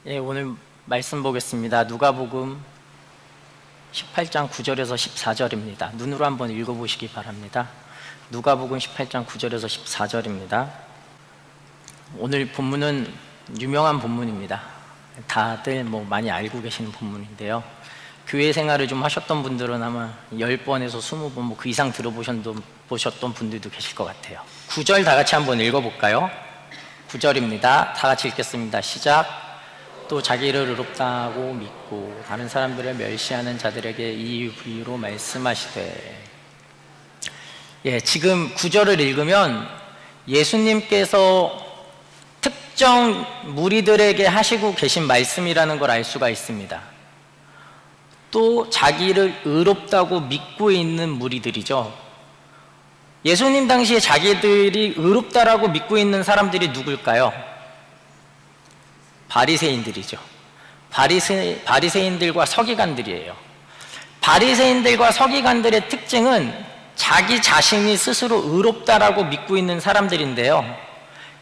예, 오늘 말씀 보겠습니다. 누가복음 18장 9절에서 14절입니다. 눈으로 한번 읽어보시기 바랍니다. 누가복음 18장 9절에서 14절입니다. 오늘 본문은 유명한 본문입니다. 다들 많이 알고 계시는 본문인데요. 교회 생활을 좀 하셨던 분들은 아마 10번에서 20번 그 이상 들어보셨던 분들도 계실 것 같아요. 9절 다 같이 한번 읽어볼까요? 9절입니다. 다 같이 읽겠습니다. 시작. 또 자기를 의롭다고 믿고 다른 사람들을 멸시하는 자들에게 이 비유로 말씀하시되. 지금 9절을 읽으면 예수님께서 특정 무리들에게 하시고 계신 말씀이라는 걸 알 수가 있습니다. 또 자기를 의롭다고 믿고 있는 무리들이죠. 예수님 당시에 자기들이 의롭다라고 믿고 있는 사람들이 누굴까요? 바리새인들이죠. 바리새인들과 서기관들이에요. 바리새인들과 서기관들의 특징은 자기 자신이 스스로 의롭다라고 믿고 있는 사람들인데요.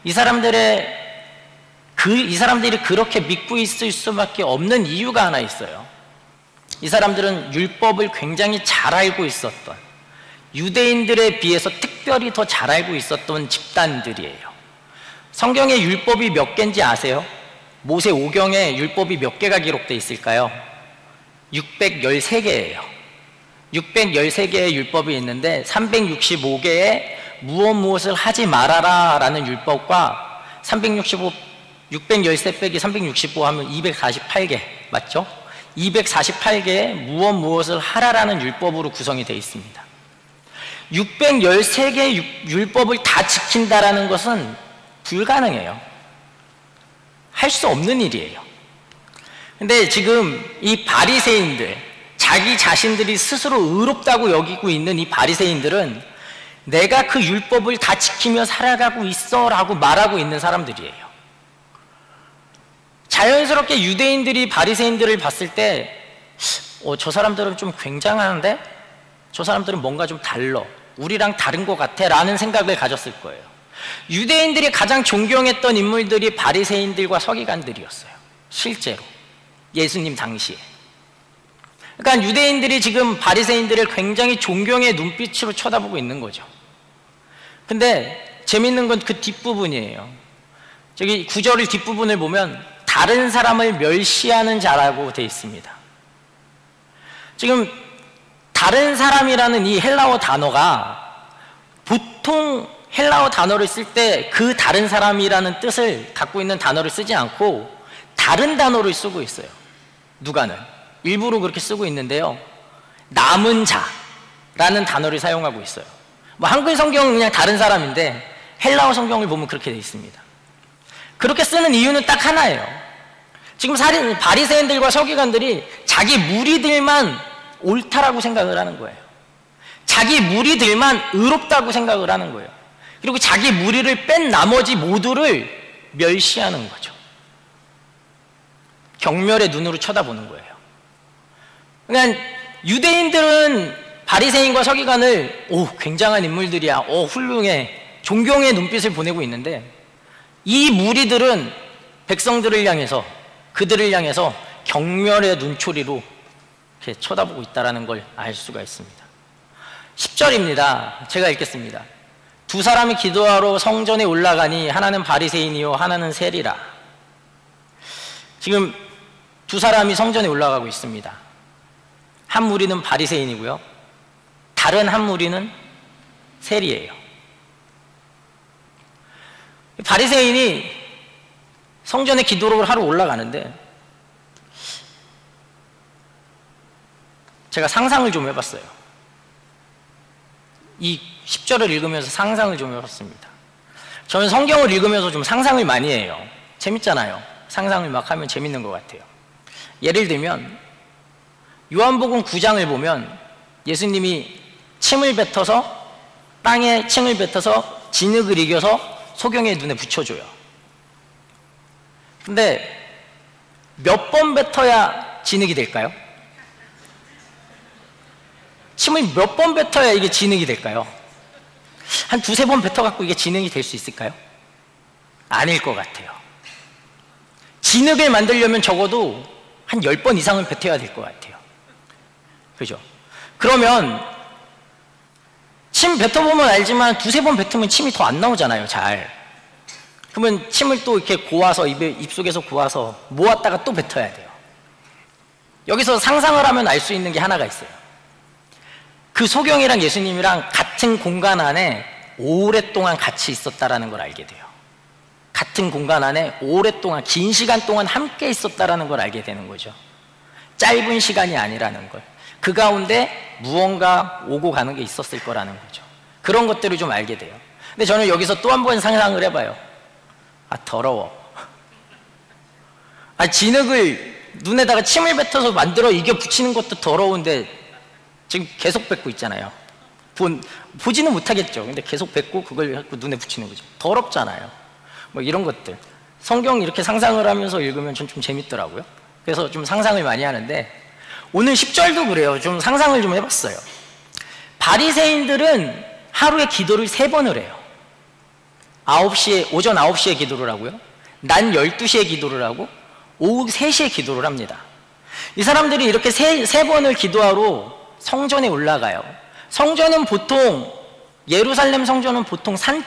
이 사람들이 그렇게 믿고 있을 수밖에 없는 이유가 하나 있어요. 이 사람들은 율법을 굉장히 잘 알고 있었던, 유대인들에 비해서 특별히 더 잘 알고 있었던 집단들이에요. 성경에 율법이 몇 개인지 아세요? 모세 오경에 율법이 몇 개가 기록되어 있을까요? 613개예요. 613개의 율법이 있는데 365개의 무엇을 하지 말아라 라는 율법과 613 빼기 365 하면 248개 맞죠? 248개의 무엇을 하라라는 율법으로 구성이 되어 있습니다. 613개의 율법을 다 지킨다라는 것은 불가능해요. 할 수 없는 일이에요. 근데 지금 이 바리새인들, 자기 자신들이 스스로 의롭다고 여기고 있는 이 바리새인들은 내가 그 율법을 다 지키며 살아가고 있어 라고 말하고 있는 사람들이에요. 자연스럽게 유대인들이 바리새인들을 봤을 때 저 사람들은 좀 굉장한데? 저 사람들은 뭔가 좀 달라, 우리랑 다른 것 같아 라는 생각을 가졌을 거예요. 유대인들이 가장 존경했던 인물들이 바리새인들과 서기관들이었어요. 실제로 예수님 당시에. 그러니까 유대인들이 지금 바리새인들을 굉장히 존경의 눈빛으로 쳐다보고 있는 거죠. 근데 재밌는 건 그 뒷부분이에요. 저기 9절 뒷부분을 보면 다른 사람을 멸시하는 자라고 되어 있습니다. 지금 다른 사람이라는 이 헬라어 단어가 보통 헬라어 단어를 쓸 때 그 다른 사람이라는 뜻을 갖고 있는 단어를 쓰지 않고 다른 단어를 쓰고 있어요. 누가는 일부러 그렇게 쓰고 있는데요, 남은 자라는 단어를 사용하고 있어요. 한글 성경은 그냥 다른 사람인데 헬라어 성경을 보면 그렇게 되어 있습니다. 그렇게 쓰는 이유는 딱 하나예요. 지금 바리새인들과 서기관들이 자기 무리들만 옳다라고 생각을 하는 거예요. 자기 무리들만 의롭다고 생각을 하는 거예요. 그리고 자기 무리를 뺀 나머지 모두를 멸시하는 거죠. 경멸의 눈으로 쳐다보는 거예요. 그러니까 유대인들은 바리새인과 서기관을 굉장한 인물들이야, 훌륭해, 존경의 눈빛을 보내고 있는데 이 무리들은 백성들을 향해서, 그들을 향해서 경멸의 눈초리로 이렇게 쳐다보고 있다는 걸 알 수가 있습니다. 10절입니다. 제가 읽겠습니다. 두 사람이 기도하러 성전에 올라가니 하나는 바리새인이요 하나는 세리라. 지금 두 사람이 성전에 올라가고 있습니다. 한 무리는 바리새인이고요, 다른 한 무리는 세리예요. 바리새인이 성전에 기도를 하러 올라가는데 제가 상상을 좀 해봤어요. 이 10절을 읽으면서 상상을 좀 해봤습니다. 저는 성경을 읽으면서 좀 상상을 많이 해요. 재밌잖아요. 상상을 막 하면 재밌는 것 같아요. 예를 들면 요한복음 9장을 보면 예수님이 침을 뱉어서, 땅에 침을 뱉어서 진흙을 이겨서 소경의 눈에 붙여줘요. 근데 몇 번 뱉어야 진흙이 될까요? 침을 몇 번 뱉어야 이게 진흙이 될까요? 한 두세 번 뱉어갖고 이게 진흙이 될 수 있을까요? 아닐 것 같아요. 진흙을 만들려면 적어도 한 10번 이상은 뱉어야 될 것 같아요. 그죠? 그러면 침 뱉어보면 알지만 두세 번 뱉으면 침이 더 안 나오잖아요, 잘. 그러면 침을 또 이렇게 고아서 입속에서 고아서 모았다가 또 뱉어야 돼요. 여기서 상상을 하면 알 수 있는 게 하나가 있어요. 그 소경이랑 예수님이랑 같은 공간 안에 오랫동안 같이 있었다라는 걸 알게 돼요. 같은 공간 안에 오랫동안 긴 시간 동안 함께 있었다라는 걸 알게 되는 거죠. 짧은 시간이 아니라는 걸. 그 가운데 무언가 오고 가는 게 있었을 거라는 거죠. 그런 것들을 좀 알게 돼요. 근데 저는 여기서 또 한 번 상상을 해봐요. 아, 더러워. 아, 진흙을 눈에다가 침을 뱉어서 만들어 이겨 붙이는 것도 더러운데 지금 계속 뱉고 있잖아요. 보지는 못하겠죠. 근데 계속 뱉고 그걸 눈에 붙이는 거죠. 더럽잖아요. 뭐 이런 것들. 성경 이렇게 상상을 하면서 읽으면 좀 재밌더라고요. 그래서 좀 상상을 많이 하는데 오늘 10절도 그래요. 좀 상상을 좀 해봤어요. 바리새인들은 하루에 기도를 3번을 해요. 오전 9시에 기도를 하고요. 낮 12시에 기도를 하고 오후 3시에 기도를 합니다. 이 사람들이 이렇게 세 번을 기도하러 성전에 올라가요. 성전은 보통 예루살렘 성전은 보통 산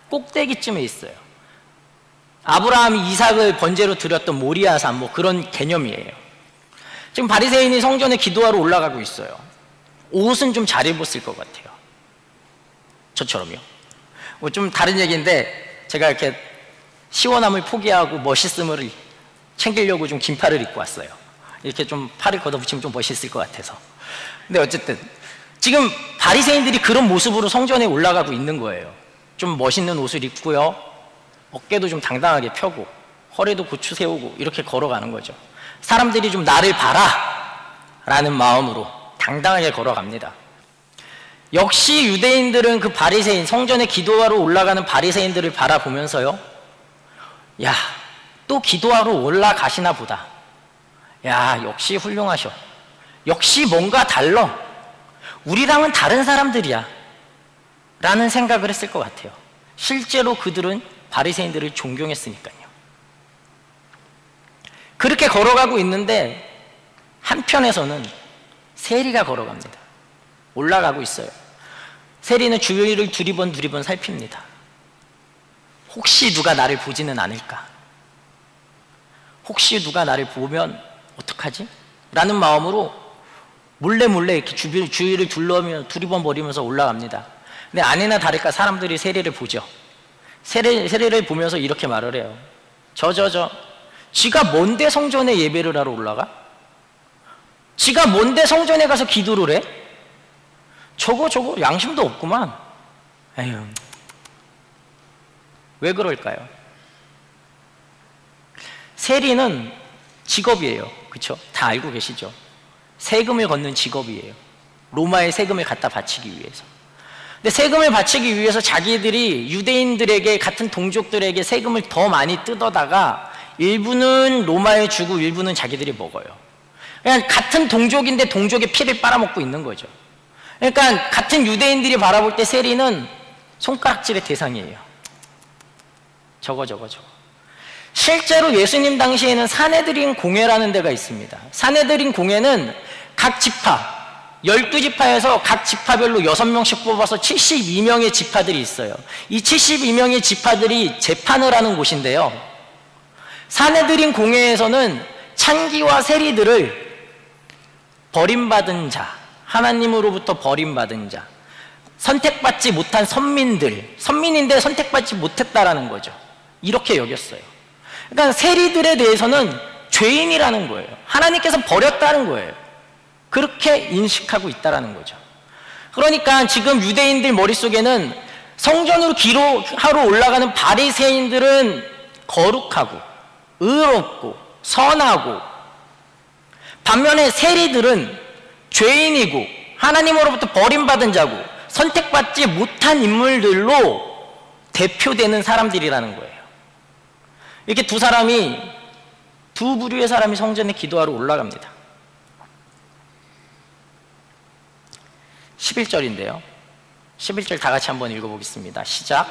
꼭대기쯤에 있어요. 아브라함이 이삭을 번제로 드렸던 모리아산 뭐 그런 개념이에요. 지금 바리새인이 성전에 기도하러 올라가고 있어요. 옷은 좀 잘 입었을 것 같아요. 저처럼요. 뭐 좀 다른 얘기인데 제가 이렇게 시원함을 포기하고 멋있음을 챙기려고 좀 긴 팔을 입고 왔어요. 이렇게 좀 팔을 걷어붙이면 좀 멋있을 것 같아서. 근데 어쨌든 지금 바리새인들이 그런 모습으로 성전에 올라가고 있는 거예요. 좀 멋있는 옷을 입고요, 어깨도 좀 당당하게 펴고 허리도 고추 세우고 이렇게 걸어가는 거죠. 사람들이 좀 나를 봐라 라는 마음으로 당당하게 걸어갑니다. 역시 유대인들은 그 바리새인, 성전에 기도하러 올라가는 바리새인들을 바라보면서요, 야, 또 기도하러 올라가시나 보다. 야, 역시 훌륭하셔. 역시 뭔가 달라. 우리랑은 다른 사람들이야 라는 생각을 했을 것 같아요. 실제로 그들은 바리새인들을 존경했으니까요. 그렇게 걸어가고 있는데 한편에서는 세리가 걸어갑니다. 올라가고 있어요. 세리는 주위를 두리번 살핍니다. 혹시 누가 나를 보지는 않을까? 혹시 누가 나를 보면 어떡하지? 라는 마음으로 몰래 이렇게 주위를 두리번거리면서 올라갑니다. 근데 아니나 다를까 사람들이 세리를 보죠. 세리를 보면서 이렇게 말을 해요. 지가 뭔데 성전에 예배를 하러 올라가? 지가 뭔데 성전에 가서 기도를 해? 저거 양심도 없구만. 에휴, 왜 그럴까요? 세리는 직업이에요. 그쵸? 다 알고 계시죠? 세금을 걷는 직업이에요. 로마에 세금을 갖다 바치기 위해서. 근데 세금을 바치기 위해서 자기들이 유대인들에게, 같은 동족들에게 세금을 더 많이 뜯어다가 일부는 로마에 주고 일부는 자기들이 먹어요. 그냥 같은 동족인데 동족의 피를 빨아먹고 있는 거죠. 그러니까 같은 유대인들이 바라볼 때 세리는 손가락질의 대상이에요. 저거. 실제로 예수님 당시에는 사내들인 공회라는 데가 있습니다. 사내들인 공회는 각 지파, 12지파에서 각 지파별로 6명씩 뽑아서 72명의 지파들이 있어요. 이 72명의 지파들이 재판을 하는 곳인데요, 사내들인 공회에서는 찬기와 세리들을 버림받은 자, 하나님으로부터 버림받은 자, 선택받지 못한 선민인데 선택받지 못했다라는 거죠. 이렇게 여겼어요. 그러니까 세리들에 대해서는 죄인이라는 거예요. 하나님께서 버렸다는 거예요. 그렇게 인식하고 있다는 거죠. 그러니까 지금 유대인들 머릿속에는 성전으로 기도하러 올라가는 바리새인들은 거룩하고 의롭고 선하고, 반면에 세리들은 죄인이고 하나님으로부터 버림받은 자고 선택받지 못한 인물들로 대표되는 사람들이라는 거예요. 이렇게 두 부류의 사람이 성전에 기도하러 올라갑니다. 11절인데요 11절 다 같이 한번 읽어보겠습니다. 시작.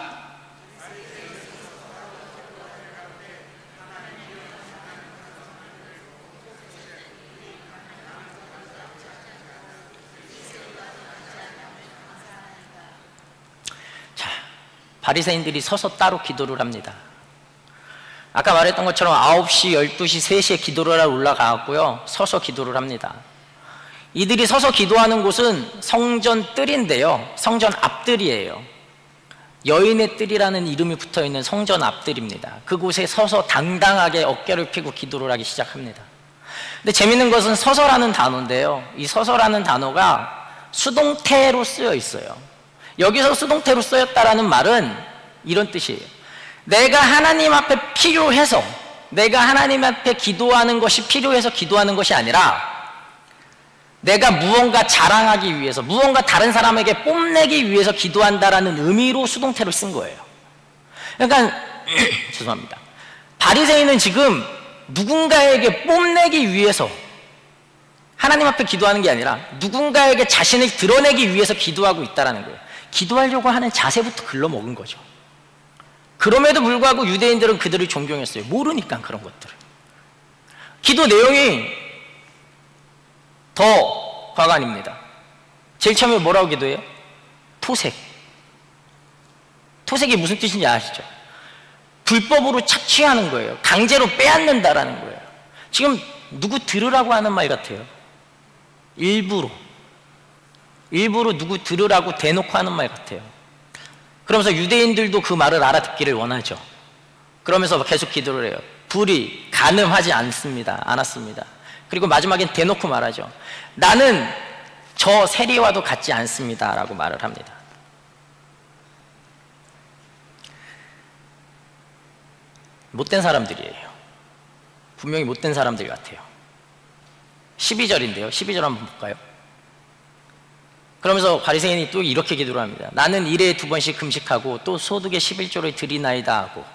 바리새인들이 서서 따로 기도를 합니다. 아까 말했던 것처럼 9시, 12시, 3시에 기도를 하러 올라가고요, 서서 기도를 합니다. 이들이 서서 기도하는 곳은 성전 뜰인데요, 성전 앞뜰이에요. 여인의 뜰이라는 이름이 붙어있는 성전 앞뜰입니다. 그곳에 서서 당당하게 어깨를 펴고 기도를 하기 시작합니다. 근데 재밌는 것은 서서라는 단어인데요, 이 서서라는 단어가 수동태로 쓰여 있어요. 여기서 수동태로 쓰였다라는 말은 이런 뜻이에요. 내가 하나님 앞에 필요해서, 내가 하나님 앞에 기도하는 것이 필요해서 기도하는 것이 아니라 내가 무언가 자랑하기 위해서, 무언가 다른 사람에게 뽐내기 위해서 기도한다라는 의미로 수동태를 쓴 거예요. 그러니까 죄송합니다. 바리새인은 지금 누군가에게 뽐내기 위해서 하나님 앞에 기도하는 게 아니라 누군가에게 자신을 드러내기 위해서 기도하고 있다는 거예요. 기도하려고 하는 자세부터 글러먹은 거죠. 그럼에도 불구하고 유대인들은 그들을 존경했어요. 모르니까 그런 것들을. 기도 내용이 더 과간입니다. 제일 처음에 뭐라고 기도해요? 토색. 토색이 무슨 뜻인지 아시죠? 불법으로 착취하는 거예요. 강제로 빼앗는다라는 거예요. 지금 누구 들으라고 하는 말 같아요. 일부러 누구 들으라고 대놓고 하는 말 같아요. 그러면서 유대인들도 그 말을 알아듣기를 원하죠. 그러면서 계속 기도를 해요. 불이 간음하지 않았습니다. 그리고 마지막엔 대놓고 말하죠. 나는 저 세리와도 같지 않습니다 라고 말을 합니다. 못된 사람들이에요. 분명히 못된 사람들 같아요. 12절인데요 12절 한번 볼까요? 그러면서 바리새인이 또 이렇게 기도를 합니다. 나는 일에 2번씩 금식하고 또 소득의 11조를 드리나이다 하고.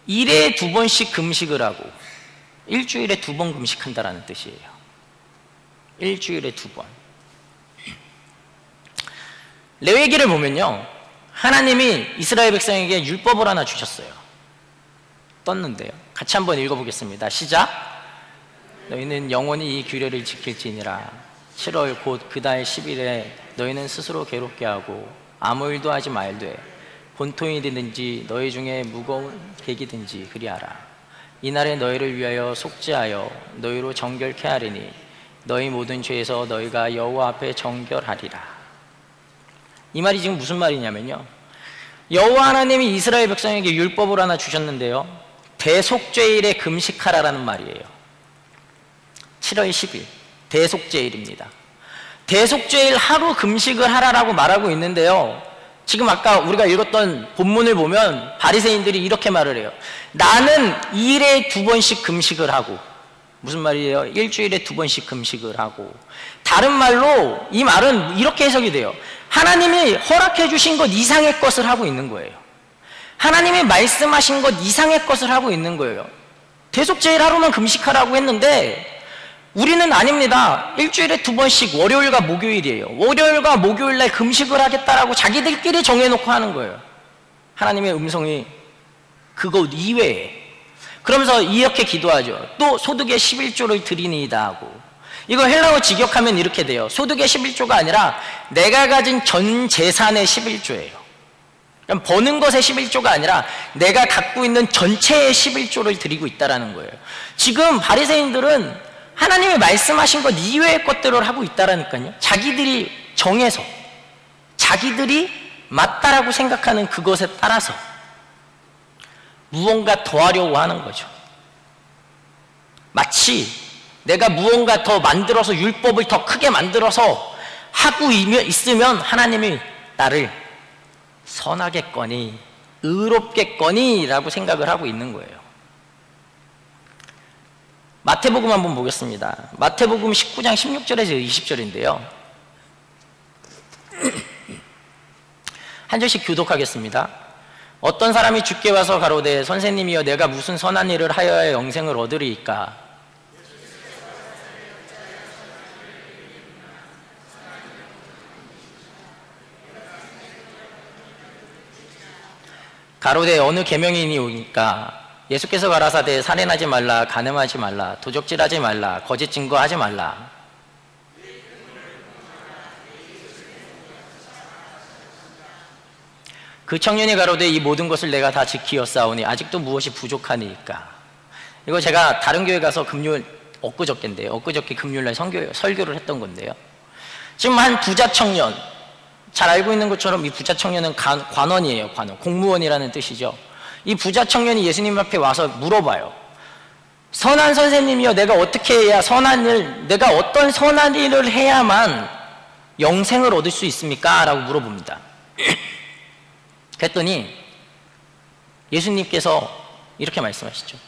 일에 2번씩 금식을 하고 일주일에 2번 금식한다라는 뜻이에요. 일주일에 2번. 레위기를 보면요, 하나님이 이스라엘 백성에게 율법을 하나 주셨어요. 떴는데요, 같이 한번 읽어보겠습니다. 시작. 너희는 영원히 이 규례를 지킬지니라. 7월 곧 그 달 10일에 너희는 스스로 괴롭게 하고 아무 일도 하지 말되 본토인이든지 너희 중에 무거운 객이든지 그리하라. 이날에 너희를 위하여 속죄하여 너희로 정결케 하리니 너희 모든 죄에서 너희가 여호와 앞에 정결하리라. 이 말이 지금 무슨 말이냐면요, 여호와 하나님이 이스라엘 백성에게 율법을 하나 주셨는데요, 대속죄일에 금식하라라는 말이에요. 7월 10일 대속죄일입니다. 대속죄일 하루 금식을 하라라고 말하고 있는데요, 지금 아까 우리가 읽었던 본문을 보면 바리새인들이 이렇게 말을 해요. 나는 일에 2번씩 금식을 하고. 무슨 말이에요? 일주일에 2번씩 금식을 하고. 다른 말로 이 말은 이렇게 해석이 돼요. 하나님이 허락해 주신 것 이상의 것을 하고 있는 거예요. 하나님이 말씀하신 것 이상의 것을 하고 있는 거예요. 대속죄일 하루만 금식하라고 했는데 우리는 아닙니다. 일주일에 2번씩 월요일과 목요일이에요. 월요일과 목요일날 금식을 하겠다라고 자기들끼리 정해놓고 하는 거예요. 하나님의 음성이 그것 이외에. 그러면서 이렇게 기도하죠. 또 소득의 11조를 드리니이다 하고. 이거 헬라어 직역하면 이렇게 돼요. 소득의 11조가 아니라 내가 가진 전 재산의 11조예요. 버는 것의 11조가 아니라 내가 갖고 있는 전체의 11조를 드리고 있다는 거예요. 지금 바리새인들은 하나님이 말씀하신 것 이외의 것들을 하고 있다라니까요. 자기들이 정해서, 자기들이 맞다라고 생각하는 그것에 따라서 무언가 더 하려고 하는 거죠. 마치 내가 무언가 더 만들어서, 율법을 더 크게 만들어서 하고 있으면 하나님이 나를 선하겠거니 의롭겠거니 라고 생각을 하고 있는 거예요. 마태복음 한번 보겠습니다. 마태복음 19장 16절에서 20절인데요 한 절씩 교독하겠습니다. 어떤 사람이 주께 와서 가로되 선생님이여 내가 무슨 선한 일을 하여야 영생을 얻으리이까? 가로되 어느 계명이니 오니까? 예수께서 가라사대 살인하지 말라, 간음하지 말라, 도적질하지 말라, 거짓 증거하지 말라. 그 청년이 가로되 이 모든 것을 내가 다 지키었사오니 아직도 무엇이 부족하니까. 이거 제가 다른 교회 가서 엊그저께 금요일날 설교를 했던 건데요. 지금 한 부자 청년, 잘 알고 있는 것처럼 이 부자 청년은 관원이에요. 관원, 공무원이라는 뜻이죠. 이 부자 청년이 예수님 앞에 와서 물어봐요. 선한 선생님이여, 내가 어떻게 해야 내가 어떤 선한 일을 해야만 영생을 얻을 수 있습니까? 라고 물어봅니다. 그랬더니 예수님께서 이렇게 말씀하시죠.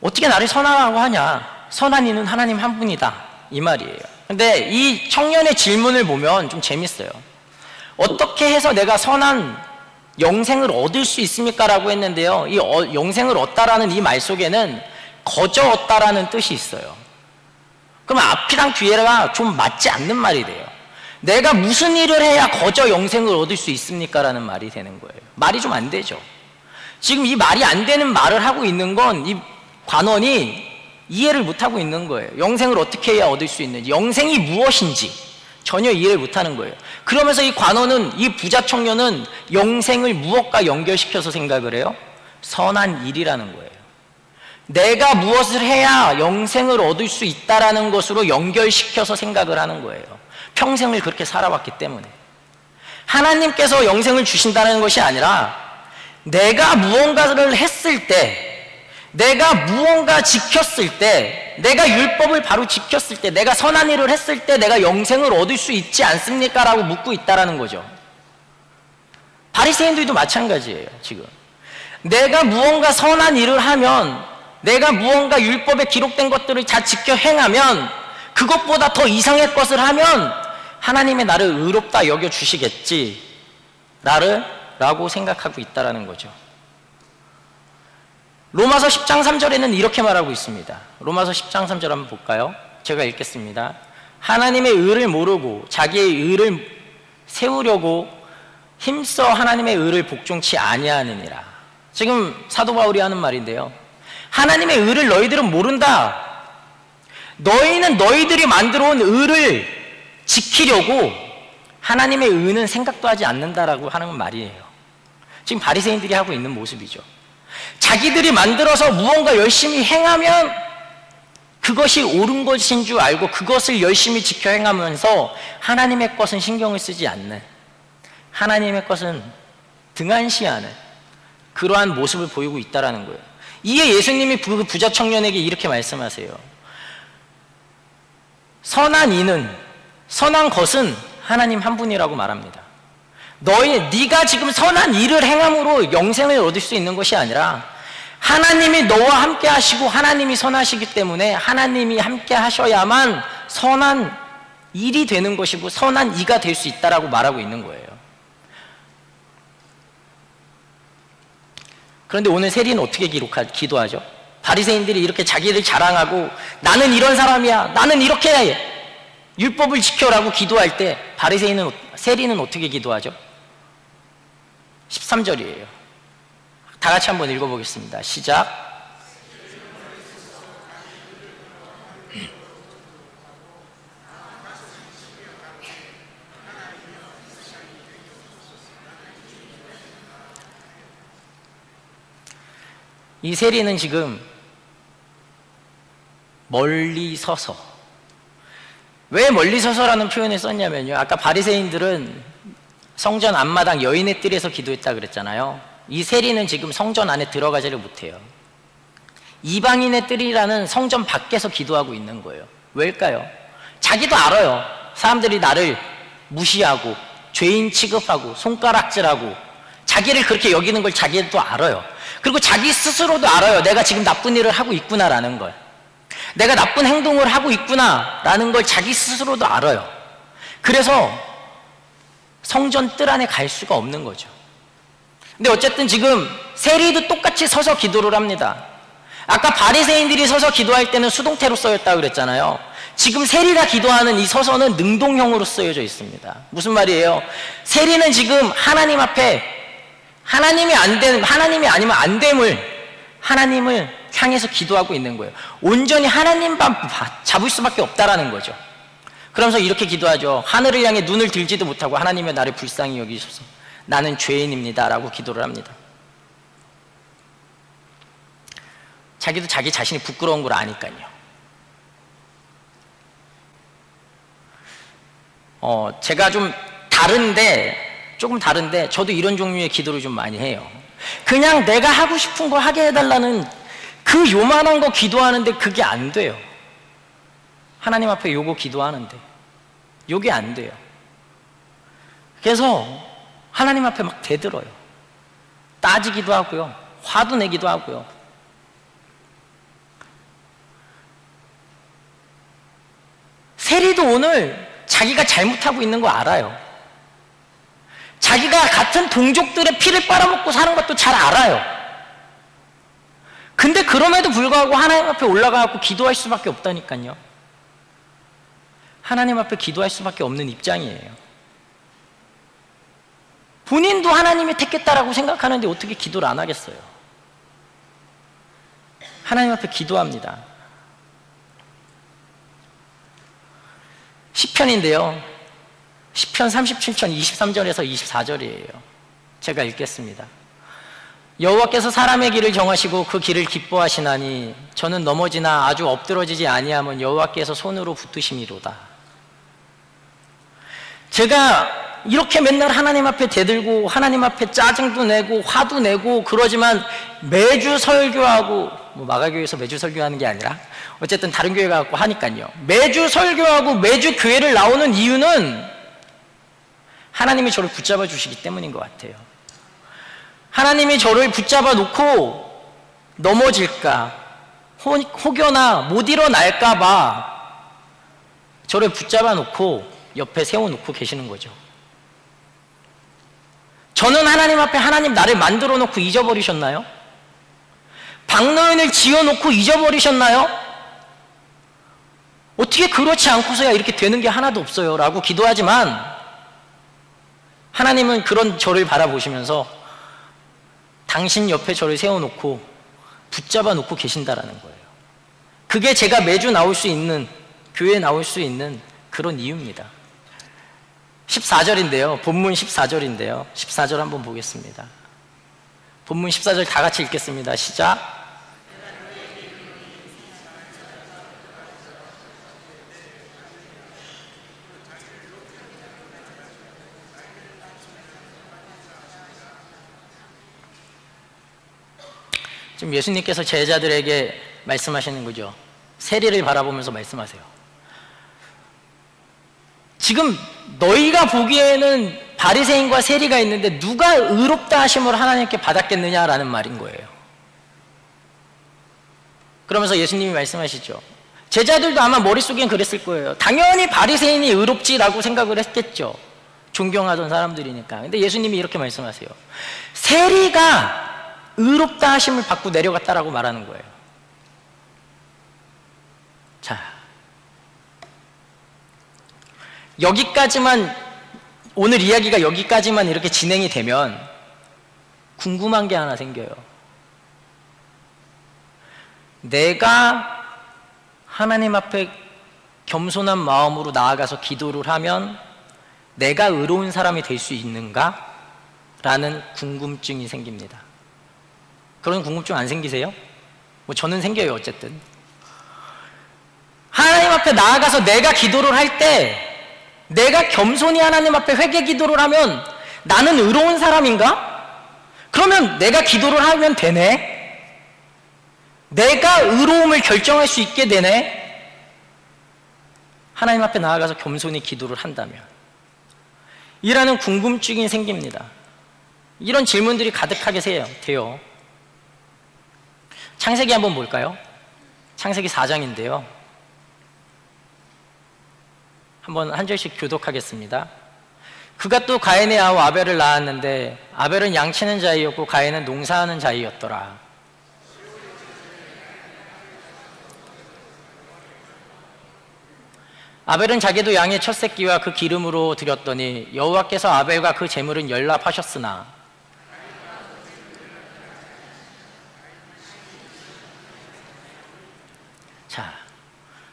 어떻게 나를 선하라고 하냐? 선한 이는 하나님 한 분이다, 이 말이에요. 근데 이 청년의 질문을 보면 좀 재밌어요. 어떻게 해서 내가 선한 영생을 얻을 수 있습니까? 라고 했는데요, 이 영생을 얻다라는 이 말 속에는 거저 얻다라는 뜻이 있어요. 그럼 앞이랑 뒤에가 좀 맞지 않는 말이 돼요. 내가 무슨 일을 해야 거저 영생을 얻을 수 있습니까? 라는 말이 되는 거예요. 말이 좀 안 되죠. 지금 이 말이 안 되는 말을 하고 있는 건 이 관원이 이해를 못하고 있는 거예요. 영생을 어떻게 해야 얻을 수 있는지, 영생이 무엇인지 전혀 이해를 못하는 거예요. 그러면서 이 관원은, 이 부자 청년은 영생을 무엇과 연결시켜서 생각을 해요? 선한 일이라는 거예요. 내가 무엇을 해야 영생을 얻을 수 있다라는 것으로 연결시켜서 생각을 하는 거예요. 평생을 그렇게 살아왔기 때문에. 하나님께서 영생을 주신다는 것이 아니라 내가 무언가를 했을 때, 내가 무언가 지켰을 때, 내가 율법을 바로 지켰을 때, 내가 선한 일을 했을 때 내가 영생을 얻을 수 있지 않습니까? 라고 묻고 있다라는 거죠. 바리새인들도 마찬가지예요. 지금 내가 무언가 선한 일을 하면, 내가 무언가 율법에 기록된 것들을 다 지켜 행하면, 그것보다 더 이상의 것을 하면 하나님의 나를 의롭다 여겨주시겠지 라고 생각하고 있다라는 거죠. 로마서 10장 3절에는 이렇게 말하고 있습니다. 로마서 10장 3절 한번 볼까요? 제가 읽겠습니다. 하나님의 의를 모르고 자기의 의를 세우려고 힘써 하나님의 의를 복종치 아니하느니라. 지금 사도 바울이 하는 말인데요, 하나님의 의를 너희들은 모른다. 너희는 너희들이 만들어 온 의를 지키려고 하나님의 의는 생각도 하지 않는다라고 하는 말이에요. 지금 바리새인들이 하고 있는 모습이죠. 자기들이 만들어서 무언가 열심히 행하면 그것이 옳은 것인 줄 알고 그것을 열심히 지켜 행하면서 하나님의 것은 신경을 쓰지 않는, 하나님의 것은 등한시하는 그러한 모습을 보이고 있다는 거예요. 이에 예수님이 그 부자 청년에게 이렇게 말씀하세요. 선한 것은 하나님 한 분이라고 말합니다. 네가 지금 선한 일을 행함으로 영생을 얻을 수 있는 것이 아니라 하나님이 너와 함께 하시고 하나님이 선하시기 때문에 하나님이 함께 하셔야만 선한 일이 되는 것이고 선한 이가 될 수 있다라고 말하고 있는 거예요. 그런데 오늘 세리는 어떻게 기도하죠? 바리새인들이 이렇게 자기를 자랑하고 나는 이런 사람이야, 나는 이렇게 율법을 지켜라고 기도할 때 세리는 어떻게 기도하죠? 13절이에요. 다 같이 한번 읽어보겠습니다. 시작. 이 세리는 지금 멀리 서서, 왜 멀리 서서라는 표현을 썼냐면요, 아까 바리새인들은 성전 앞마당 여인의 뜰에서 기도했다 그랬잖아요. 이 세리는 지금 성전 안에 들어가지를 못해요. 이방인의 뜰이라는 성전 밖에서 기도하고 있는 거예요. 왜일까요? 자기도 알아요. 사람들이 나를 무시하고 죄인 취급하고 손가락질하고 자기를 그렇게 여기는 걸 자기도 알아요. 그리고 자기 스스로도 알아요. 내가 지금 나쁜 일을 하고 있구나라는 걸, 내가 나쁜 행동을 하고 있구나라는 걸 자기 스스로도 알아요. 그래서 성전 뜰 안에 갈 수가 없는 거죠. 근데 어쨌든 지금 세리도 똑같이 서서 기도를 합니다. 아까 바리새인들이 서서 기도할 때는 수동태로 쓰였다고 그랬잖아요. 지금 세리가 기도하는 이 서서는 능동형으로 쓰여져 있습니다. 무슨 말이에요? 세리는 지금 하나님 앞에 하나님이 아니면 안 됨을 하나님을 향해서 기도하고 있는 거예요. 온전히 하나님만 잡을 수밖에 없다라는 거죠. 그러면서 이렇게 기도하죠. 하늘을 향해 눈을 들지도 못하고 하나님의 나를 불쌍히 여기소서. 나는 죄인입니다 라고 기도를 합니다. 자기도 자기 자신이 부끄러운 걸 아니까요. 제가 조금 다른데 저도 이런 종류의 기도를 좀 많이 해요. 그냥 내가 하고 싶은 거 하게 해달라는 그 요만한 거 기도하는데 그게 안 돼요. 하나님 앞에 요거 기도하는데 요게 안 돼요. 그래서 하나님 앞에 막 대들어요. 따지기도 하고요, 화도 내기도 하고요. 세리도 오늘 자기가 잘못하고 있는 거 알아요. 자기가 같은 동족들의 피를 빨아먹고 사는 것도 잘 알아요. 근데 그럼에도 불구하고 하나님 앞에 올라가고 기도할 수밖에 없다니까요. 하나님 앞에 기도할 수밖에 없는 입장이에요. 본인도 하나님이 택했다라고 생각하는데 어떻게 기도를 안 하겠어요? 하나님 앞에 기도합니다. 시편인데요, 시편 37편 23절에서 24절이에요. 제가 읽겠습니다. 여호와께서 사람의 길을 정하시고 그 길을 기뻐하시나니 저는 넘어지나 아주 엎드러지지 아니하면 여호와께서 손으로 붙드심이로다. 제가 이렇게 맨날 하나님 앞에 대들고 하나님 앞에 짜증도 내고 화도 내고 그러지만 매주 설교하고, 마가교회에서 매주 설교하는 게 아니라 어쨌든 다른 교회 가고 하니까요, 매주 설교하고 매주 교회를 나오는 이유는 하나님이 저를 붙잡아 주시기 때문인 것 같아요. 하나님이 저를 붙잡아 놓고 넘어질까, 혹여나 못 일어날까 봐 저를 붙잡아 놓고 옆에 세워놓고 계시는 거죠. 저는 하나님 앞에 하나님 나를 만들어 놓고 잊어버리셨나요? 박노인을 지어놓고 잊어버리셨나요? 어떻게 그렇지 않고서야 이렇게 되는 게 하나도 없어요 라고 기도하지만 하나님은 그런 저를 바라보시면서 당신 옆에 저를 세워놓고 붙잡아 놓고 계신다라는 거예요. 그게 제가 매주 나올 수 있는, 교회에 나올 수 있는 그런 이유입니다. 14절인데요, 본문 14절인데요 14절 한번 보겠습니다. 본문 14절 다 같이 읽겠습니다. 시작. 지금 예수님께서 제자들에게 말씀하시는 거죠. 세리를 바라보면서 말씀하세요. 지금 너희가 보기에는 바리새인과 세리가 있는데 누가 의롭다 하심을 하나님께 받았겠느냐라는 말인 거예요. 그러면서 예수님이 말씀하시죠. 제자들도 아마 머릿속엔 그랬을 거예요. 당연히 바리새인이 의롭지라고 생각을 했겠죠. 존경하던 사람들이니까. 근데 예수님이 이렇게 말씀하세요. 세리가 의롭다 하심을 받고 내려갔다라고 말하는 거예요. 자, 여기까지만, 오늘 이야기가 여기까지만 이렇게 진행이 되면 궁금한 게 하나 생겨요. 내가 하나님 앞에 겸손한 마음으로 나아가서 기도를 하면 내가 의로운 사람이 될 수 있는가? 라는 궁금증이 생깁니다. 그런 궁금증 안 생기세요? 저는 생겨요. 어쨌든 하나님 앞에 나아가서 내가 기도를 할 때 내가 겸손히 하나님 앞에 회개 기도를 하면 나는 의로운 사람인가? 그러면 내가 기도를 하면 되네? 내가 의로움을 결정할 수 있게 되네? 하나님 앞에 나아가서 겸손히 기도를 한다면 이라는 궁금증이 생깁니다. 이런 질문들이 가득하게 돼요. 창세기 한번 볼까요? 창세기 4장인데요 한번 한 절씩 교독하겠습니다. 그가 또 가인의 아우 아벨을 낳았는데 아벨은 양치는 자이었고 가인은 농사하는 자이었더라. 아벨은 자기도 양의 첫 새끼와 그 기름으로 드렸더니 여호와께서 아벨과 그 제물은 열납하셨으나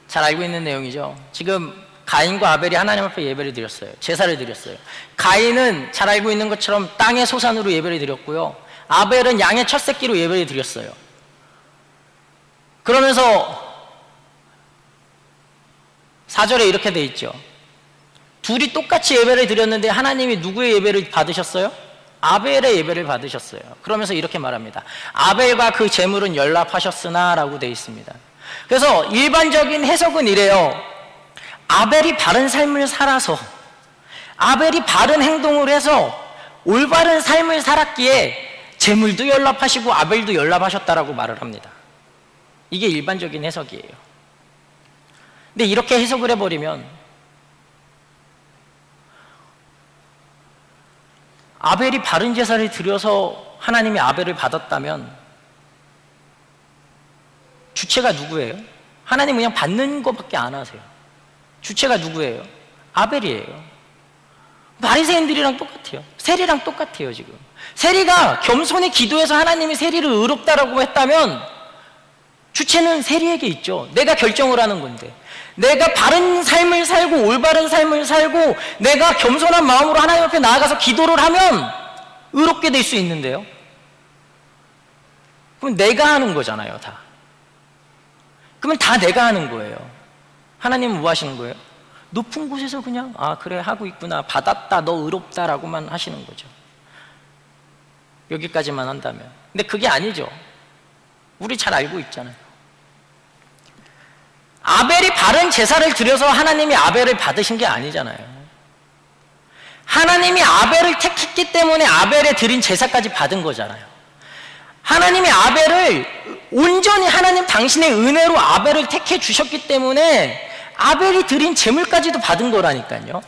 잘 알고 있는 내용이죠. 지금 가인과 아벨이 하나님 앞에 예배를 드렸어요. 제사를 드렸어요. 가인은 잘 알고 있는 것처럼 땅의 소산으로 예배를 드렸고요. 아벨은 양의 첫 새끼로 예배를 드렸어요. 그러면서 4절에 이렇게 돼 있죠. 둘이 똑같이 예배를 드렸는데 하나님이 누구의 예배를 받으셨어요? 아벨의 예배를 받으셨어요. 그러면서 이렇게 말합니다. 아벨과 그 제물은 연락하셨으나 라고 돼 있습니다. 그래서 일반적인 해석은 이래요. 아벨이 바른 삶을 살아서, 아벨이 바른 행동을 해서 올바른 삶을 살았기에 제물도 연락하시고 아벨도 연락하셨다라고 말을 합니다. 이게 일반적인 해석이에요. 근데 이렇게 해석을 해버리면 아벨이 바른 제사를 드려서 하나님이 아벨을 받았다면 주체가 누구예요? 하나님 그냥 받는 것밖에 안 하세요. 주체가 누구예요? 아벨이에요. 바리새인들이랑 똑같아요. 세리랑 똑같아요. 지금 세리가 겸손히 기도해서 하나님이 세리를 의롭다라고 했다면 주체는 세리에게 있죠. 내가 결정을 하는 건데, 내가 바른 삶을 살고 올바른 삶을 살고 내가 겸손한 마음으로 하나님 앞에 나아가서 기도를 하면 의롭게 될 수 있는데요. 그럼 내가 하는 거잖아요. 다. 그러면 다 내가 하는 거예요. 하나님은 뭐 하시는 거예요? 높은 곳에서 그냥 아 그래 하고 있구나, 받았다, 너 의롭다라고만 하시는 거죠. 여기까지만 한다면. 근데 그게 아니죠. 우리 잘 알고 있잖아요. 아벨이 바른 제사를 드려서 하나님이 아벨을 받으신 게 아니잖아요. 하나님이 아벨을 택했기 때문에 아벨에 드린 제사까지 받은 거잖아요. 하나님이 아벨을 온전히 하나님 당신의 은혜로 아벨을 택해 주셨기 때문에 아벨이 드린 제물까지도 받은 거라니까요.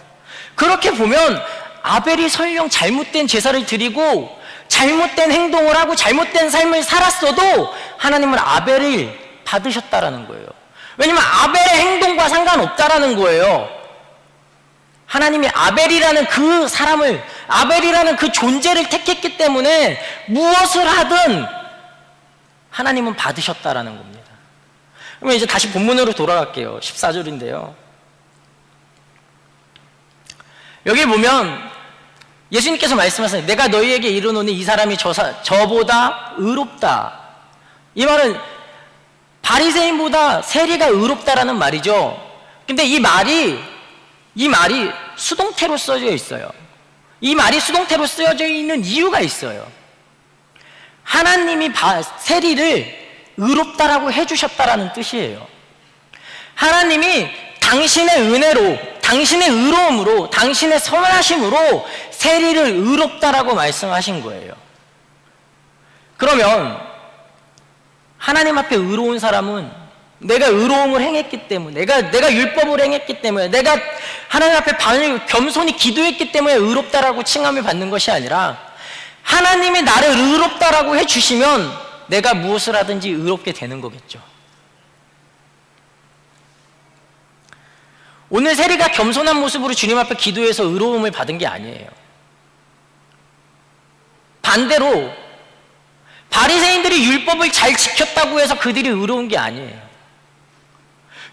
그렇게 보면 아벨이 설령 잘못된 제사를 드리고 잘못된 행동을 하고 잘못된 삶을 살았어도 하나님은 아벨을 받으셨다라는 거예요. 왜냐면 아벨의 행동과 상관없다라는 거예요. 하나님이 아벨이라는 그 사람을, 아벨이라는 그 존재를 택했기 때문에 무엇을 하든 하나님은 받으셨다라는 겁니다. 그러면 이제 다시 본문으로 돌아갈게요. 14절인데요. 여기 보면 예수님께서 말씀하세요. 내가 너희에게 이르노니 이 사람이 저보다 의롭다. 이 말은 바리새인보다 세리가 의롭다라는 말이죠. 근데 이 말이 수동태로 써져 있어요. 이 말이 수동태로 쓰여져 있는 이유가 있어요. 하나님이 세리를 의롭다라고 해주셨다라는 뜻이에요. 하나님이 당신의 은혜로, 당신의 의로움으로, 당신의 선하심으로 세리를 의롭다라고 말씀하신 거예요. 그러면 하나님 앞에 의로운 사람은 내가 의로움을 행했기 때문에, 내가 율법을 행했기 때문에, 내가 하나님 앞에 겸손히 기도했기 때문에 의롭다라고 칭함을 받는 것이 아니라 하나님이 나를 의롭다라고 해주시면 내가 무엇을 하든지 의롭게 되는 거겠죠. 오늘 세리가 겸손한 모습으로 주님 앞에 기도해서 의로움을 받은 게 아니에요. 반대로 바리새인들이 율법을 잘 지켰다고 해서 그들이 의로운 게 아니에요.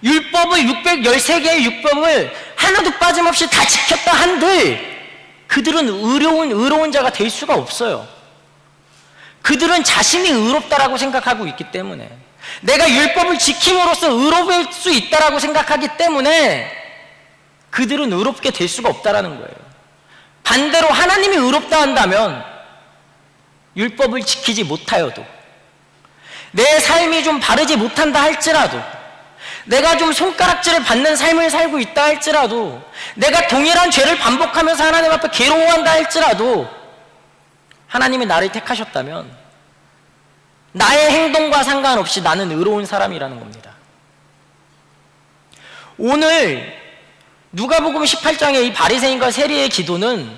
율법을 613개의 율법을 하나도 빠짐없이 다 지켰다 한들 그들은 의로운 자가 될 수가 없어요. 그들은 자신이 의롭다라고 생각하고 있기 때문에, 내가 율법을 지킴으로써 의로울 수 있다라고 생각하기 때문에 그들은 의롭게 될 수가 없다라는 거예요. 반대로 하나님이 의롭다 한다면 율법을 지키지 못하여도, 내 삶이 좀 바르지 못한다 할지라도, 내가 좀 손가락질을 받는 삶을 살고 있다 할지라도, 내가 동일한 죄를 반복하면서 하나님 앞에 괴로워한다 할지라도 하나님이 나를 택하셨다면 나의 행동과 상관없이 나는 의로운 사람이라는 겁니다. 오늘 누가복음 18장의 이 바리새인과 세리의 기도는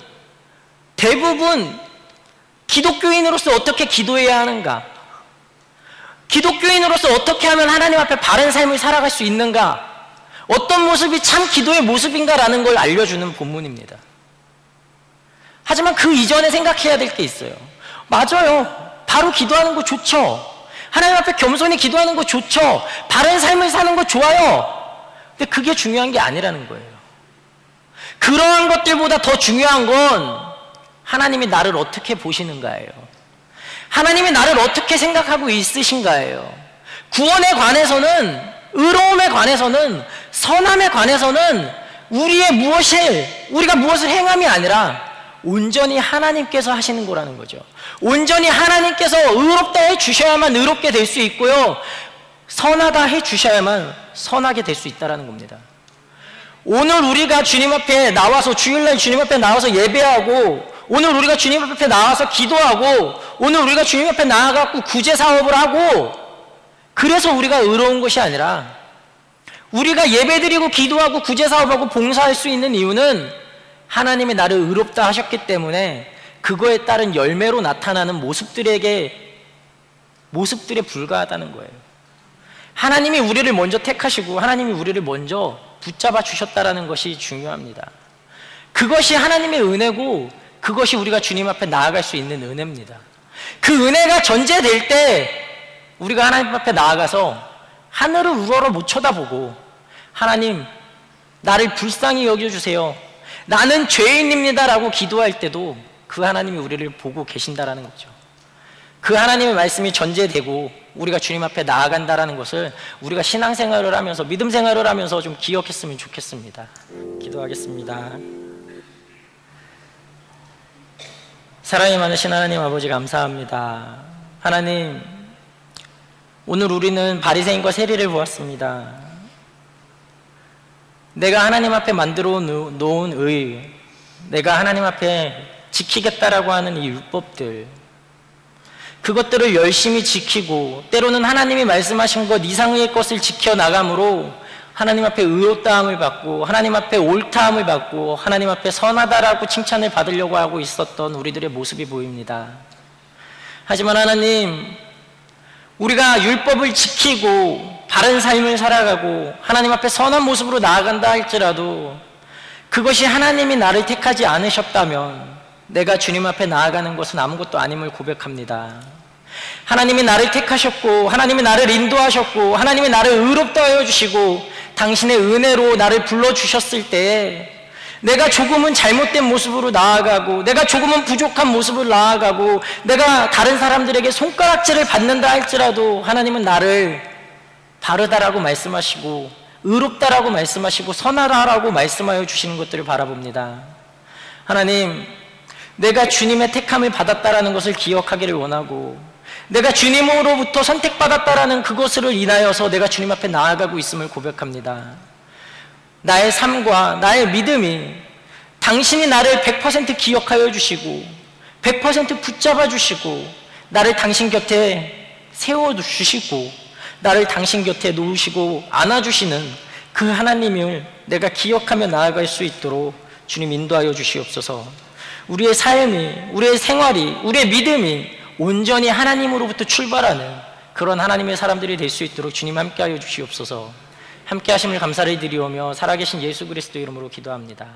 대부분 기독교인으로서 어떻게 기도해야 하는가, 기독교인으로서 어떻게 하면 하나님 앞에 바른 삶을 살아갈 수 있는가, 어떤 모습이 참 기도의 모습인가라는 걸 알려주는 본문입니다. 하지만 그 이전에 생각해야 될 게 있어요. 맞아요. 바로 기도하는 거 좋죠. 하나님 앞에 겸손히 기도하는 거 좋죠. 바른 삶을 사는 거 좋아요. 근데 그게 중요한 게 아니라는 거예요. 그러한 것들보다 더 중요한 건 하나님이 나를 어떻게 보시는가예요. 하나님이 나를 어떻게 생각하고 있으신가예요. 구원에 관해서는, 의로움에 관해서는, 선함에 관해서는 우리가 무엇을 행함이 아니라 온전히 하나님께서 하시는 거라는 거죠. 온전히 하나님께서 의롭다 해 주셔야만 의롭게 될 수 있고요, 선하다 해 주셔야만 선하게 될 수 있다는 겁니다. 오늘 우리가 주님 앞에 나와서, 주일날 주님 앞에 나와서 예배하고, 오늘 우리가 주님 앞에 나와서 기도하고, 오늘 우리가 주님 앞에 나와갖고 구제 사업을 하고, 그래서 우리가 의로운 것이 아니라, 우리가 예배드리고 기도하고 구제 사업하고 봉사할 수 있는 이유는 하나님이 나를 의롭다 하셨기 때문에 그거에 따른 열매로 나타나는 모습들에 불과하다는 거예요. 하나님이 우리를 먼저 택하시고 하나님이 우리를 먼저 붙잡아 주셨다는 것이 중요합니다. 그것이 하나님의 은혜고, 그것이 우리가 주님 앞에 나아갈 수 있는 은혜입니다. 그 은혜가 전제될 때 우리가 하나님 앞에 나아가서 하늘을 우러러 못 쳐다보고, 하나님 나를 불쌍히 여겨주세요, 나는 죄인입니다 라고 기도할 때도 그 하나님이 우리를 보고 계신다라는 거죠. 그 하나님의 말씀이 전제되고 우리가 주님 앞에 나아간다라는 것을 우리가 신앙생활을 하면서, 믿음 생활을 하면서 좀 기억했으면 좋겠습니다. 기도하겠습니다. 사랑이 많으신 하나님 아버지, 감사합니다. 하나님, 오늘 우리는 바리새인과 세리를 보았습니다. 내가 하나님 앞에 만들어 놓은 의, 내가 하나님 앞에 지키겠다라고 하는 이 율법들, 그것들을 열심히 지키고 때로는 하나님이 말씀하신 것 이상의 것을 지켜나감으로 하나님 앞에 의롭다함을 받고, 하나님 앞에 옳다함을 받고, 하나님 앞에 선하다라고 칭찬을 받으려고 하고 있었던 우리들의 모습이 보입니다. 하지만 하나님, 우리가 율법을 지키고 바른 삶을 살아가고 하나님 앞에 선한 모습으로 나아간다 할지라도 그것이 하나님이 나를 택하지 않으셨다면 내가 주님 앞에 나아가는 것은 아무것도 아님을 고백합니다. 하나님이 나를 택하셨고, 하나님이 나를 인도하셨고, 하나님이 나를 의롭다 하여 주시고 당신의 은혜로 나를 불러주셨을 때 내가 조금은 잘못된 모습으로 나아가고, 내가 조금은 부족한 모습으로 나아가고, 내가 다른 사람들에게 손가락질을 받는다 할지라도 하나님은 나를 바르다라고 말씀하시고, 의롭다라고 말씀하시고, 선하다라고 말씀하여 주시는 것들을 바라봅니다. 하나님, 내가 주님의 택함을 받았다라는 것을 기억하기를 원하고, 내가 주님으로부터 선택받았다라는 그것으로 인하여서 내가 주님 앞에 나아가고 있음을 고백합니다. 나의 삶과 나의 믿음이 당신이 나를 100% 기억하여 주시고 100% 붙잡아 주시고 나를 당신 곁에 세워주시고 나를 당신 곁에 놓으시고 안아주시는 그 하나님을 내가 기억하며 나아갈 수 있도록 주님 인도하여 주시옵소서. 우리의 삶이, 우리의 생활이, 우리의 믿음이 온전히 하나님으로부터 출발하는 그런 하나님의 사람들이 될 수 있도록 주님 함께하여 주시옵소서. 함께 하심을 감사를 드리오며 살아계신 예수 그리스도 이름으로 기도합니다.